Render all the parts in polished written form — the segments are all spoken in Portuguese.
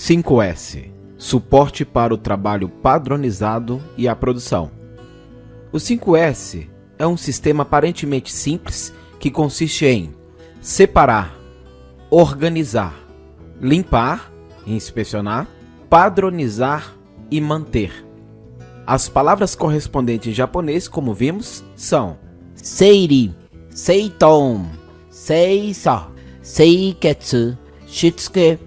5S – Suporte para o trabalho padronizado e a produção. O 5S é um sistema aparentemente simples que consiste em separar, organizar, limpar, inspecionar, padronizar e manter. As palavras correspondentes em japonês, como vimos, são seiri, seiton, seisa, seiketsu, shitsuke.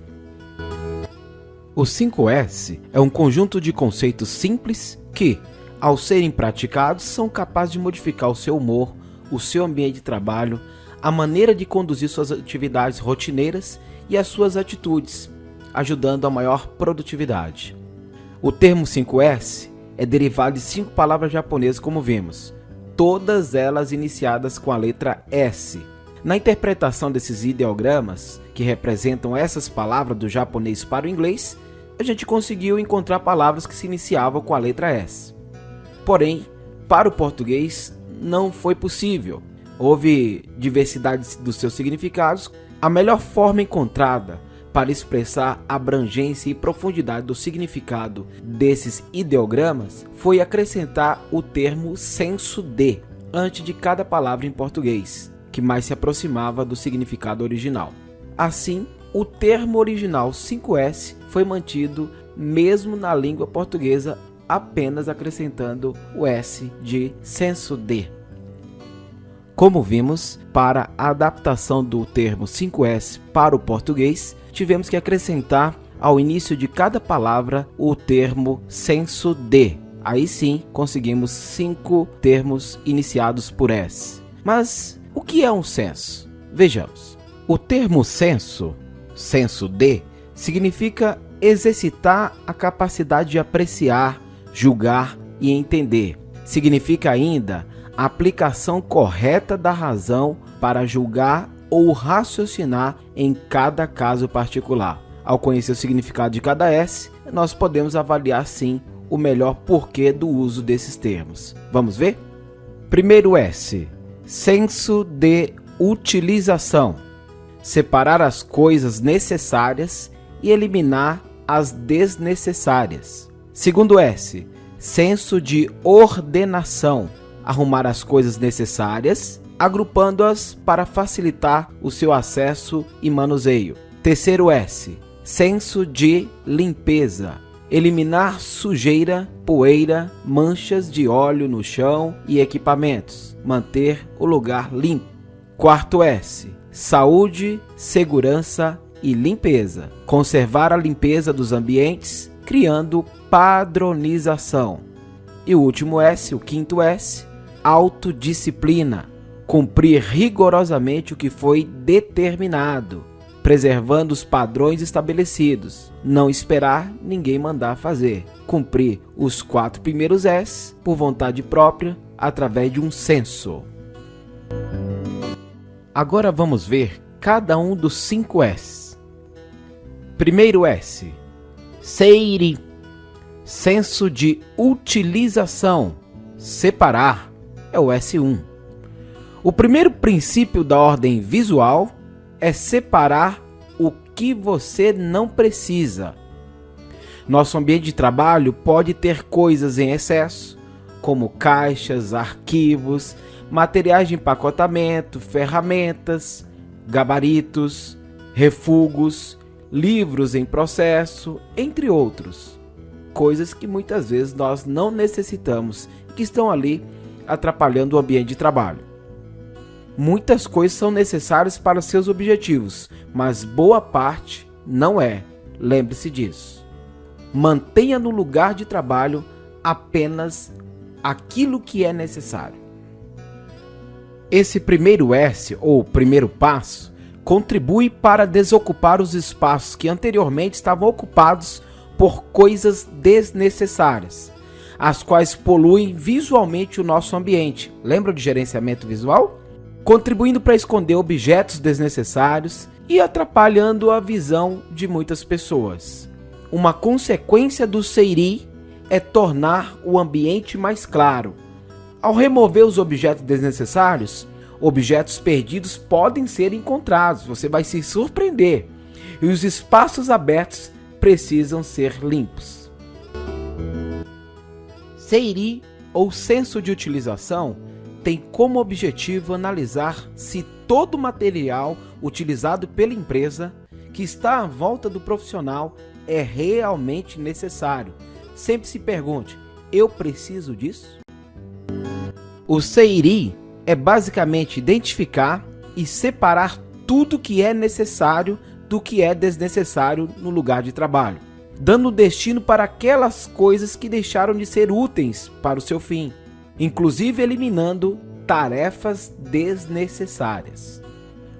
O 5S é um conjunto de conceitos simples que, ao serem praticados, são capazes de modificar o seu humor, o seu ambiente de trabalho, a maneira de conduzir suas atividades rotineiras e as suas atitudes, ajudando a maior produtividade. O termo 5S é derivado de 5 palavras japonesas, como vimos, todas elas iniciadas com a letra S. Na interpretação desses ideogramas, que representam essas palavras do japonês para o inglês, a gente conseguiu encontrar palavras que se iniciavam com a letra S. Porém, para o português não foi possível. Houve diversidade dos seus significados. A melhor forma encontrada para expressar a abrangência e profundidade do significado desses ideogramas foi acrescentar o termo senso de antes de cada palavra em português, que mais se aproximava do significado original. Assim, o termo original 5S foi mantido mesmo na língua portuguesa, apenas acrescentando o S de senso de. Como vimos, para a adaptação do termo 5S para o português, tivemos que acrescentar ao início de cada palavra o termo senso de. Aí sim, conseguimos 5 termos iniciados por S. Mas o que é um senso? Vejamos. O termo senso de, significa exercitar a capacidade de apreciar, julgar e entender. Significa ainda a aplicação correta da razão para julgar ou raciocinar em cada caso particular. Ao conhecer o significado de cada S, nós podemos avaliar sim o melhor porquê do uso desses termos. Vamos ver? Primeiro S, senso de utilização. Separar as coisas necessárias e eliminar as desnecessárias. Segundo S, senso de ordenação. Arrumar as coisas necessárias, agrupando-as para facilitar o seu acesso e manuseio. Terceiro S, senso de limpeza. Eliminar sujeira, poeira, manchas de óleo no chão e equipamentos. Manter o lugar limpo. Quarto S, saúde, segurança e limpeza. Conservar a limpeza dos ambientes, criando padronização. E o último S, o quinto S, autodisciplina. Cumprir rigorosamente o que foi determinado, preservando os padrões estabelecidos. Não esperar ninguém mandar fazer. Cumprir os 4 primeiros S por vontade própria, através de um senso. Agora vamos ver cada um dos 5 S. Primeiro S, seiri, senso de utilização, separar, é o S1. O primeiro princípio da ordem visual é separar o que você não precisa. Nosso ambiente de trabalho pode ter coisas em excesso, como caixas, arquivos, materiais de empacotamento, ferramentas, gabaritos, refugos, livros em processo, entre outros. Coisas que muitas vezes nós não necessitamos e que estão ali atrapalhando o ambiente de trabalho. Muitas coisas são necessárias para seus objetivos, mas boa parte não é. Lembre-se disso. Mantenha no lugar de trabalho apenas aquilo que é necessário. Esse primeiro S, ou primeiro passo, contribui para desocupar os espaços que anteriormente estavam ocupados por coisas desnecessárias, as quais poluem visualmente o nosso ambiente. Lembra de gerenciamento visual? Contribuindo para esconder objetos desnecessários e atrapalhando a visão de muitas pessoas. Uma consequência do seiri é tornar o ambiente mais claro. Ao remover os objetos desnecessários, objetos perdidos podem ser encontrados, você vai se surpreender. E os espaços abertos precisam ser limpos. CIRI, ou senso de utilização, tem como objetivo analisar se todo o material utilizado pela empresa que está à volta do profissional é realmente necessário. Sempre se pergunte: eu preciso disso? O CIRI é basicamente identificar e separar tudo que é necessário do que é desnecessário no lugar de trabalho, dando destino para aquelas coisas que deixaram de ser úteis para o seu fim, inclusive eliminando tarefas desnecessárias.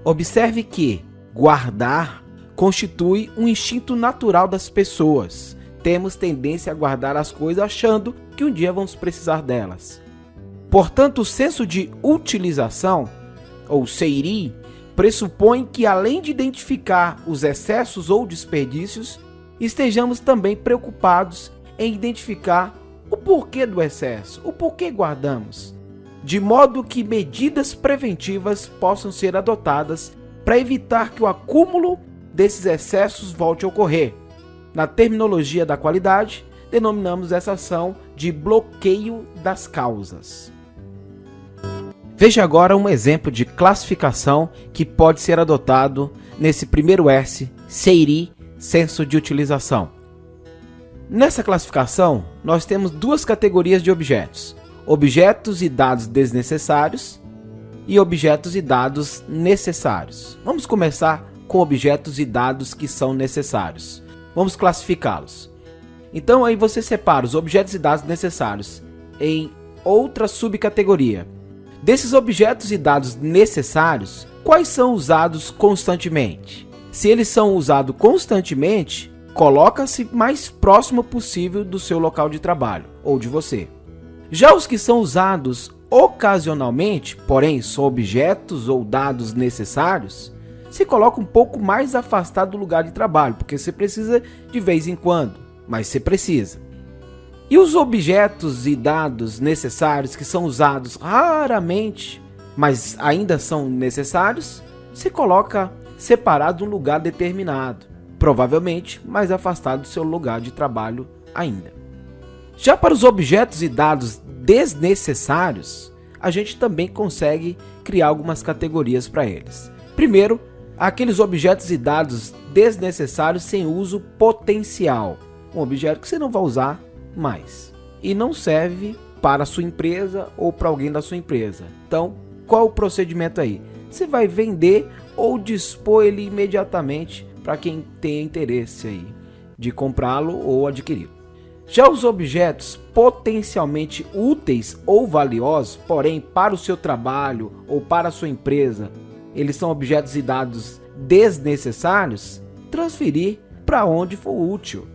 Observe que guardar constitui um instinto natural das pessoas. Temos tendência a guardar as coisas achando que um dia vamos precisar delas. Portanto, o senso de utilização, ou CIRI, pressupõe que, além de identificar os excessos ou desperdícios, estejamos também preocupados em identificar o porquê do excesso, o porquê guardamos, de modo que medidas preventivas possam ser adotadas para evitar que o acúmulo desses excessos volte a ocorrer. Na terminologia da qualidade, denominamos essa ação de bloqueio das causas. Veja agora um exemplo de classificação que pode ser adotado nesse primeiro S, CIRI, senso de utilização. Nessa classificação, nós temos duas categorias de objetos: objetos e dados desnecessários e objetos e dados necessários. Vamos começar com objetos e dados que são necessários. Vamos classificá-los. Então aí você separa os objetos e dados necessários em outra subcategoria. Desses objetos e dados necessários, quais são usados constantemente? Se eles são usados constantemente, coloca-se mais próximo possível do seu local de trabalho ou de você. Já os que são usados ocasionalmente, porém são objetos ou dados necessários, se coloca um pouco mais afastado do lugar de trabalho, porque você precisa de vez em quando, mas você precisa. E os objetos e dados necessários que são usados raramente, mas ainda são necessários, se coloca separado em um lugar determinado, provavelmente mais afastado do seu lugar de trabalho ainda. Já para os objetos e dados desnecessários, a gente também consegue criar algumas categorias para eles. Primeiro, aqueles objetos e dados desnecessários sem uso potencial. Um objeto que você não vai usar mais e não serve para a sua empresa ou para alguém da sua empresa. Então, qual o procedimento aí? Você vai vender ou dispor ele imediatamente para quem tem interesse aí de comprá-lo ou adquiri-lo. Já os objetos potencialmente úteis ou valiosos, porém para o seu trabalho ou para a sua empresa, eles são objetos e dados desnecessários, transferir para onde for útil.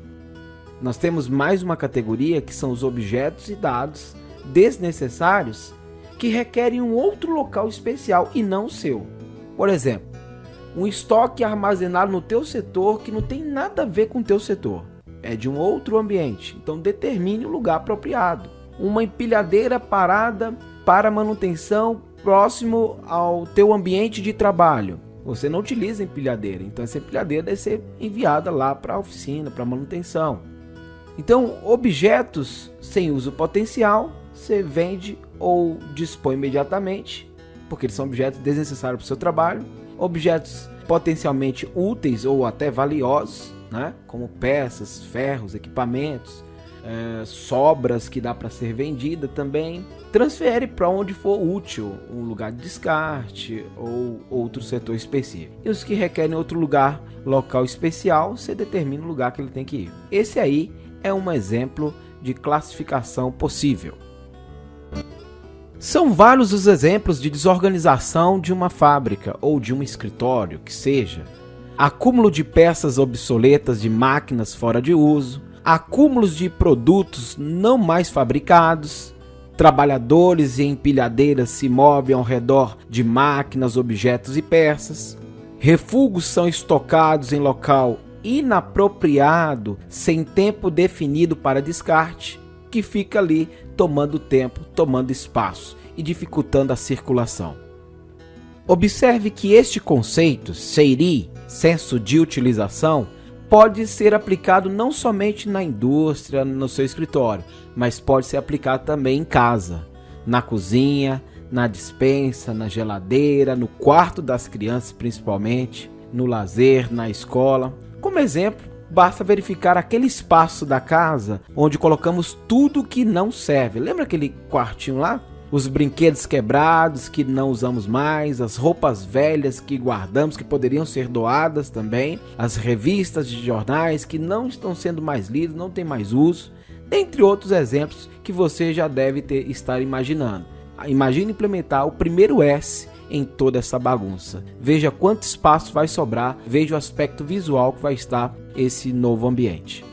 Nós temos mais uma categoria que são os objetos e dados desnecessários que requerem um outro local especial e não o seu. Por exemplo, um estoque armazenado no teu setor que não tem nada a ver com o teu setor, é de um outro ambiente, então determine o lugar apropriado. Uma empilhadeira parada para manutenção próximo ao teu ambiente de trabalho. Você não utiliza empilhadeira, então essa empilhadeira deve ser enviada lá para a oficina, para manutenção. Então, objetos sem uso potencial, você vende ou dispõe imediatamente, porque eles são objetos desnecessários para o seu trabalho. Objetos potencialmente úteis ou até valiosos, né? Como peças, ferros, equipamentos, sobras que dá para ser vendida também. Transfere para onde for útil, um lugar de descarte ou outro setor específico. E os que requerem outro local especial, você determina o lugar que ele tem que ir. Esse aí é um exemplo de classificação possível. São vários os exemplos de desorganização de uma fábrica ou de um escritório, que seja acúmulo de peças obsoletas de máquinas fora de uso, acúmulos de produtos não mais fabricados, trabalhadores e empilhadeiras se movem ao redor de máquinas, objetos e peças, refugos são estocados em local inapropriado, sem tempo definido para descarte, que fica ali tomando tempo, tomando espaço e dificultando a circulação. Observe que este conceito, CIRI, senso de utilização, pode ser aplicado não somente na indústria, no seu escritório, mas pode ser aplicado também em casa, na cozinha, na despensa, na geladeira, no quarto das crianças principalmente, no lazer, na escola. Como exemplo, basta verificar aquele espaço da casa onde colocamos tudo que não serve. Lembra aquele quartinho lá? Os brinquedos quebrados que não usamos mais, as roupas velhas que guardamos que poderiam ser doadas também, as revistas de jornais que não estão sendo mais lidas, não tem mais uso, entre outros exemplos que você já deve estar imaginando. Imagine implementar o primeiro S em toda essa bagunça. Veja quanto espaço vai sobrar, veja o aspecto visual que vai estar esse novo ambiente.